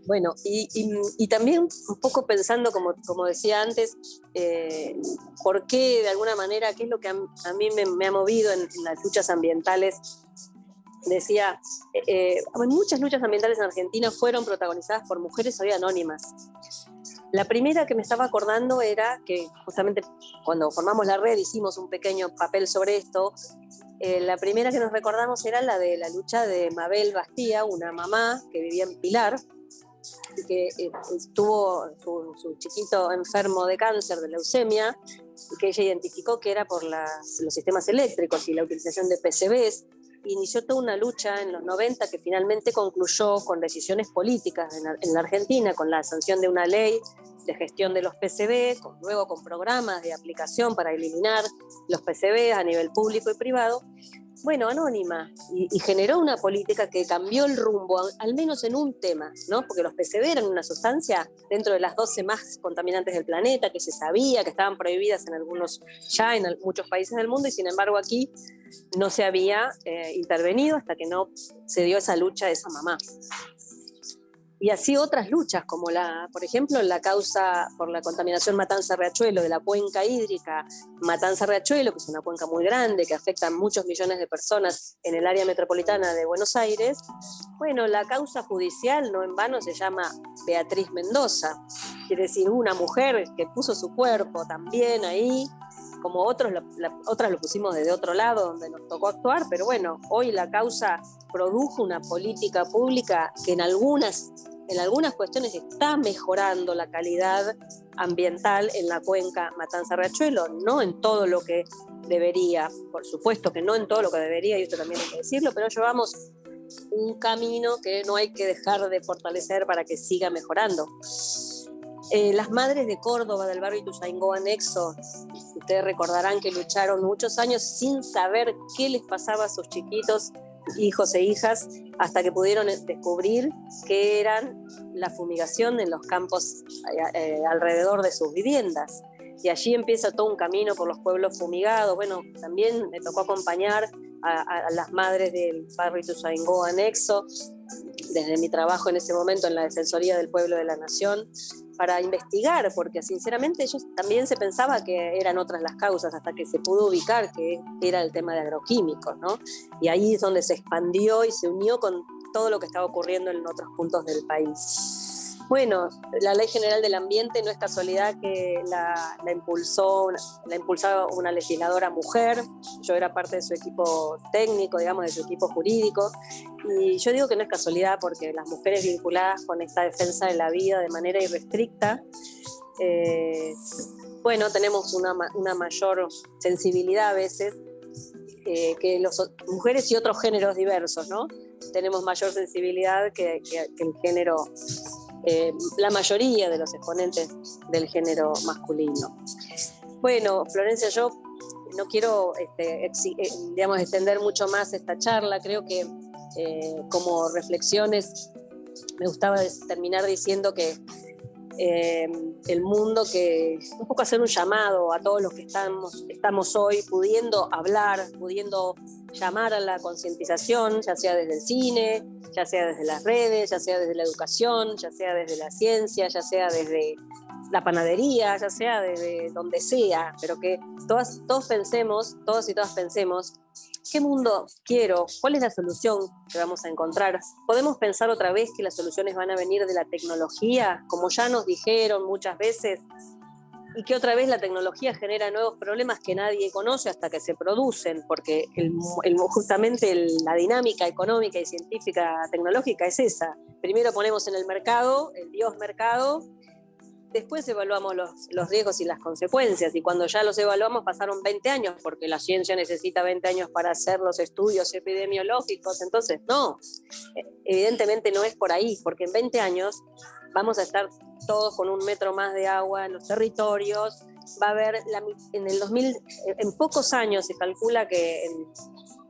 Bueno, y también un poco pensando, como decía antes, por qué, de alguna manera, qué es lo que a mí me ha movido en las luchas ambientales. Decía, muchas luchas ambientales en Argentina fueron protagonizadas por mujeres hoy anónimas. La primera que me estaba acordando era que justamente cuando formamos la red hicimos un pequeño papel sobre esto. La primera que nos recordamos era la de la lucha de Mabel Bastía, una mamá que vivía en Pilar, que tuvo su chiquito enfermo de cáncer, de leucemia, y que ella identificó que era por los sistemas eléctricos y la utilización de PCBs. Inició toda una lucha en los 90 que finalmente concluyó con decisiones políticas en la Argentina, con la sanción de una ley de gestión de los PCB, luego con programas de aplicación para eliminar los PCB a nivel público y privado. Bueno, anónima, y generó una política que cambió el rumbo, al menos en un tema, ¿no? Porque los PCB eran una sustancia dentro de las 12 más contaminantes del planeta, que se sabía que estaban prohibidas en muchos países del mundo, y sin embargo aquí no se había intervenido hasta que no se dio esa lucha de esa mamá. Y así otras luchas, como por ejemplo, la causa por la contaminación Matanza-Riachuelo, de la cuenca hídrica Matanza-Riachuelo, que es una cuenca muy grande, que afecta a muchos millones de personas en el área metropolitana de Buenos Aires. Bueno, la causa judicial, no en vano, se llama Beatriz Mendoza. Quiere decir, una mujer que puso su cuerpo también ahí, como otras lo pusimos desde otro lado, donde nos tocó actuar, pero bueno, hoy la causa produjo una política pública que en algunas cuestiones está mejorando la calidad ambiental en la cuenca Matanza-Riachuelo, no en todo lo que debería, por supuesto que no en todo lo que debería, y esto también hay que decirlo, pero llevamos un camino que no hay que dejar de fortalecer para que siga mejorando. Las madres de Córdoba, del barrio Ituzaingó Anexo, ustedes recordarán que lucharon muchos años sin saber qué les pasaba a sus chiquitos, hijos e hijas, hasta que pudieron descubrir que eran la fumigación en los campos alrededor de sus viviendas. Y allí empieza todo un camino por los pueblos fumigados. Bueno, también me tocó acompañar a las madres del barrio Ituzaingó Anexo, desde mi trabajo en ese momento en la Defensoría del Pueblo de la Nación, para investigar, porque sinceramente ellos también se pensaba que eran otras las causas, hasta que se pudo ubicar que era el tema de agroquímicos, ¿no? Y ahí es donde se expandió y se unió con todo lo que estaba ocurriendo en otros puntos del país. Bueno, la Ley General del Ambiente no es casualidad que la impulsaba una legisladora mujer. Yo era parte de su equipo técnico, digamos, de su equipo jurídico, y yo digo que no es casualidad porque las mujeres vinculadas con esta defensa de la vida de manera irrestricta, bueno, tenemos una mayor sensibilidad a veces que las mujeres y otros géneros diversos, ¿no? Tenemos mayor sensibilidad que el género, la mayoría de los exponentes del género masculino. Bueno, Florencia, yo no quiero digamos, extender mucho más esta charla. Creo que como reflexiones me gustaba terminar diciendo que el mundo, que un poco hacer un llamado a todos los que estamos hoy pudiendo hablar, pudiendo llamar a la concientización, ya sea desde el cine, ya sea desde las redes, ya sea desde la educación, ya sea desde la ciencia, ya sea desde la panadería, ya sea desde donde sea, pero que todos y todas pensemos, ¿qué mundo quiero? ¿Cuál es la solución que vamos a encontrar? ¿Podemos pensar otra vez que las soluciones van a venir de la tecnología, como ya nos dijeron muchas veces, y que otra vez la tecnología genera nuevos problemas que nadie conoce hasta que se producen? Porque justamente la dinámica económica y científica tecnológica es esa. Primero ponemos en el mercado, el Dios mercado, después evaluamos los riesgos y las consecuencias, y cuando ya los evaluamos pasaron 20 años, porque la ciencia necesita 20 años para hacer los estudios epidemiológicos. Entonces no, evidentemente no es por ahí, porque en 20 años vamos a estar todos con 1 metro más de agua en los territorios. Va a haber en pocos años se calcula que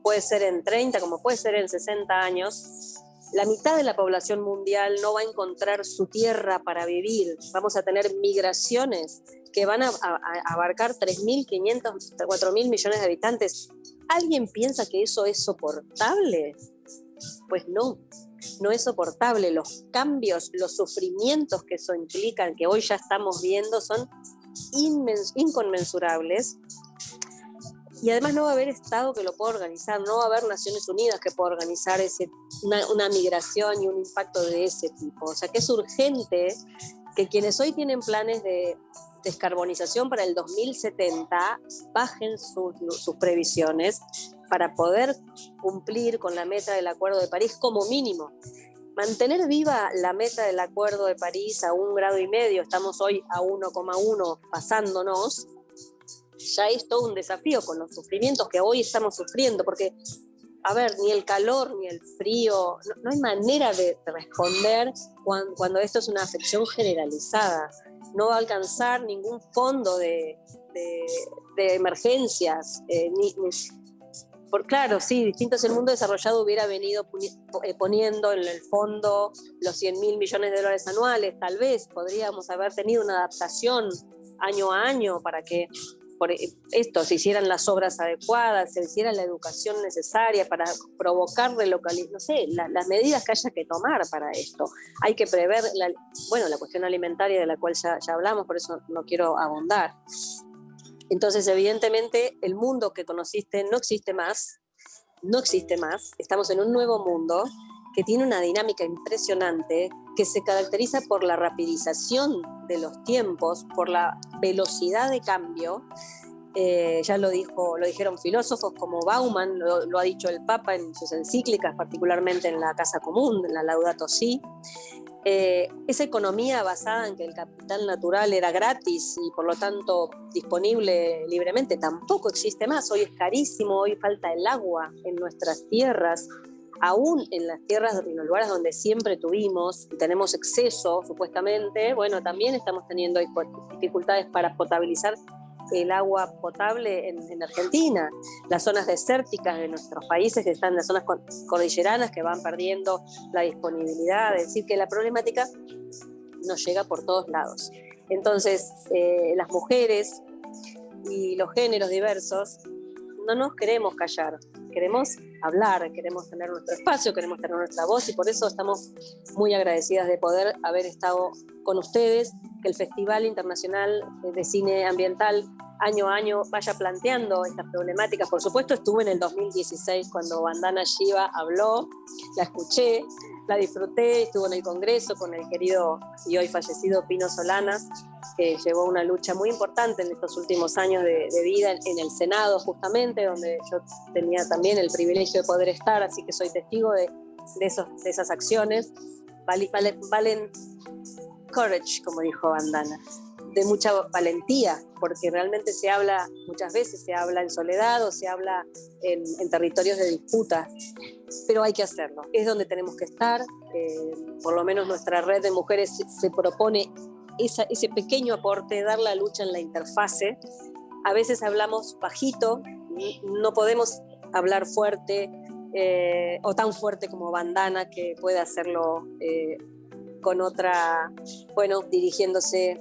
puede ser en 30 como puede ser en 60 años, la mitad de la población mundial no va a encontrar su tierra para vivir. Vamos a tener migraciones que van a abarcar 3.500, 4.000 millones de habitantes. ¿Alguien piensa que eso es soportable? Pues no es soportable. Los cambios, los sufrimientos que eso implica, que hoy ya estamos viendo, son inconmensurables. Y además no va a haber Estado que lo pueda organizar, no va a haber Naciones Unidas que pueda organizar una migración y un impacto de ese tipo. O sea que es urgente que quienes hoy tienen planes de descarbonización para el 2070 bajen sus previsiones para poder cumplir con la meta del Acuerdo de París como mínimo. Mantener viva la meta del Acuerdo de París a 1,5 grados, estamos hoy a 1,1 pasándonos, ya es todo un desafío con los sufrimientos que hoy estamos sufriendo, porque, a ver, ni el calor ni el frío, no hay manera de responder cuando esto es una afección generalizada. No va a alcanzar ningún fondo de emergencias, claro, sí, distinto es el mundo desarrollado hubiera venido poniendo en el fondo los 100.000 millones de dólares anuales. Tal vez podríamos haber tenido una adaptación año a año para que por esto, se hicieran las obras adecuadas, se hiciera la educación necesaria para provocar no sé, las medidas que haya que tomar para esto. Hay que prever la cuestión alimentaria de la cual ya hablamos, por eso no quiero abundar. Entonces, evidentemente, el mundo que conociste no existe más, estamos en un nuevo mundo que tiene una dinámica impresionante, que se caracteriza por la rapidización de los tiempos, por la velocidad de cambio. Ya lo dijeron filósofos como Bauman, lo ha dicho el Papa en sus encíclicas, particularmente en la Casa Común, en la Laudato Si. Esa economía basada en que el capital natural era gratis y por lo tanto disponible libremente tampoco existe más. Hoy es carísimo, hoy falta el agua en nuestras tierras, aún en las tierras, en los lugares donde siempre tuvimos y tenemos exceso supuestamente. Bueno, también estamos teniendo dificultades para potabilizar el agua potable en Argentina, las zonas desérticas de nuestros países que están en las zonas cordilleranas que van perdiendo la disponibilidad, es decir, que la problemática nos llega por todos lados. Entonces, las mujeres y los géneros diversos no nos queremos callar, queremos hablar, queremos tener nuestro espacio, queremos tener nuestra voz, y por eso estamos muy agradecidas de poder haber estado con ustedes, que el Festival Internacional de Cine Ambiental año a año vaya planteando estas problemáticas. Por supuesto, estuve en el 2016 cuando Vandana Shiva habló, la escuché, la disfruté, estuvo en el Congreso con el querido y hoy fallecido Pino Solanas, que llevó una lucha muy importante en estos últimos años de vida en el Senado, justamente, donde yo tenía también el privilegio de poder estar, así que soy testigo de esas acciones. Valen courage, como dijo Vandana, de mucha valentía, porque realmente muchas veces se habla en soledad o se habla en territorios de disputa, pero hay que hacerlo, es donde tenemos que estar. Por lo menos nuestra red de mujeres se propone ese pequeño aporte, dar la lucha en la interfase. A veces hablamos bajito, no podemos hablar fuerte o tan fuerte como Vandana, que puede hacerlo con otra, dirigiéndose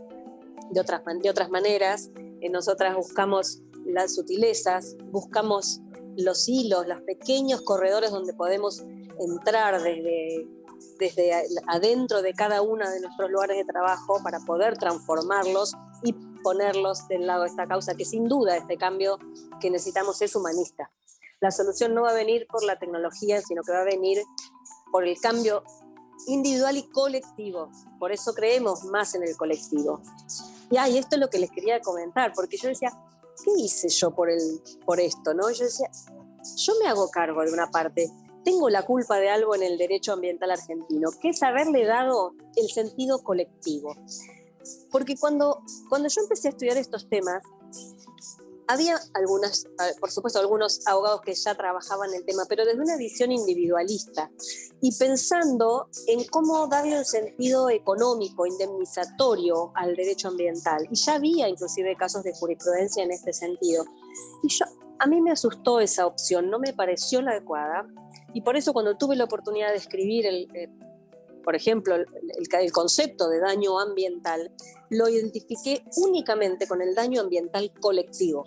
de otras maneras. Nosotras buscamos las sutilezas, buscamos los hilos, los pequeños corredores donde podemos entrar desde adentro de cada uno de nuestros lugares de trabajo para poder transformarlos y ponerlos del lado de esta causa, que sin duda este cambio que necesitamos es humanista. La solución no va a venir por la tecnología, sino que va a venir por el cambio individual y colectivo. Por eso creemos más en el colectivo. Y esto es lo que les quería comentar, porque yo decía, ¿qué hice yo por esto, ¿no? Yo decía, yo me hago cargo de una parte, tengo la culpa de algo en el derecho ambiental argentino, que es haberle dado el sentido colectivo. Porque cuando yo empecé a estudiar estos temas, había por supuesto, algunos abogados que ya trabajaban el tema, pero desde una visión individualista y pensando en cómo darle un sentido económico, indemnizatorio al derecho ambiental. Y ya había inclusive casos de jurisprudencia en este sentido. Y a mí me asustó esa opción, no me pareció la adecuada. Y por eso cuando tuve la oportunidad de escribir por ejemplo, el concepto de daño ambiental, lo identifiqué únicamente con el daño ambiental colectivo.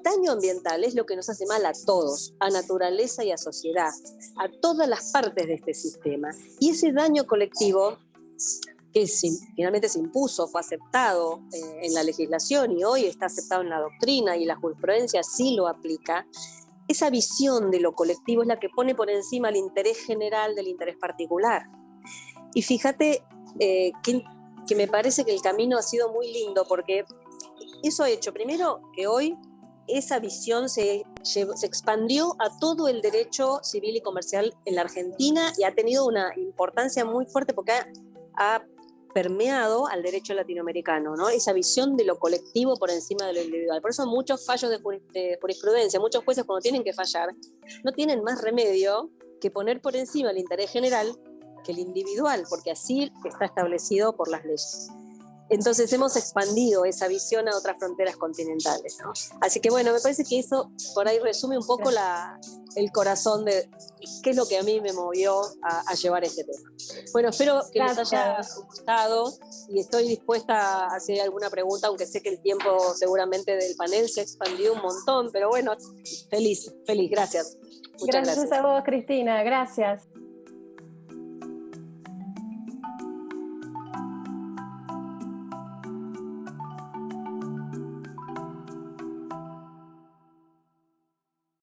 Daño ambiental es lo que nos hace mal a todos, a naturaleza y a sociedad, a todas las partes de este sistema. Y ese daño colectivo, que finalmente se impuso, fue aceptado en la legislación y hoy está aceptado en la doctrina y la jurisprudencia sí lo aplica, esa visión de lo colectivo es la que pone por encima el interés general del interés particular. Y fíjate que me parece que el camino ha sido muy lindo, porque eso ha hecho, primero, que hoy esa visión se expandió a todo el derecho civil y comercial en la Argentina y ha tenido una importancia muy fuerte porque ha permeado al derecho latinoamericano, ¿no? Esa visión de lo colectivo por encima de lo individual. Por eso muchos fallos de jurisprudencia, muchos jueces cuando tienen que fallar, no tienen más remedio que poner por encima el interés general que el individual, porque así está establecido por las leyes. Entonces hemos expandido esa visión a otras fronteras continentales, ¿no? Así que bueno, me parece que eso por ahí resume un poco el corazón de qué es lo que a mí me movió a llevar este tema. Bueno, espero que les haya gustado y estoy dispuesta a hacer alguna pregunta, aunque sé que el tiempo seguramente del panel se ha expandido un montón, pero bueno, feliz, gracias. Muchas gracias. Gracias a vos, Cristina, gracias.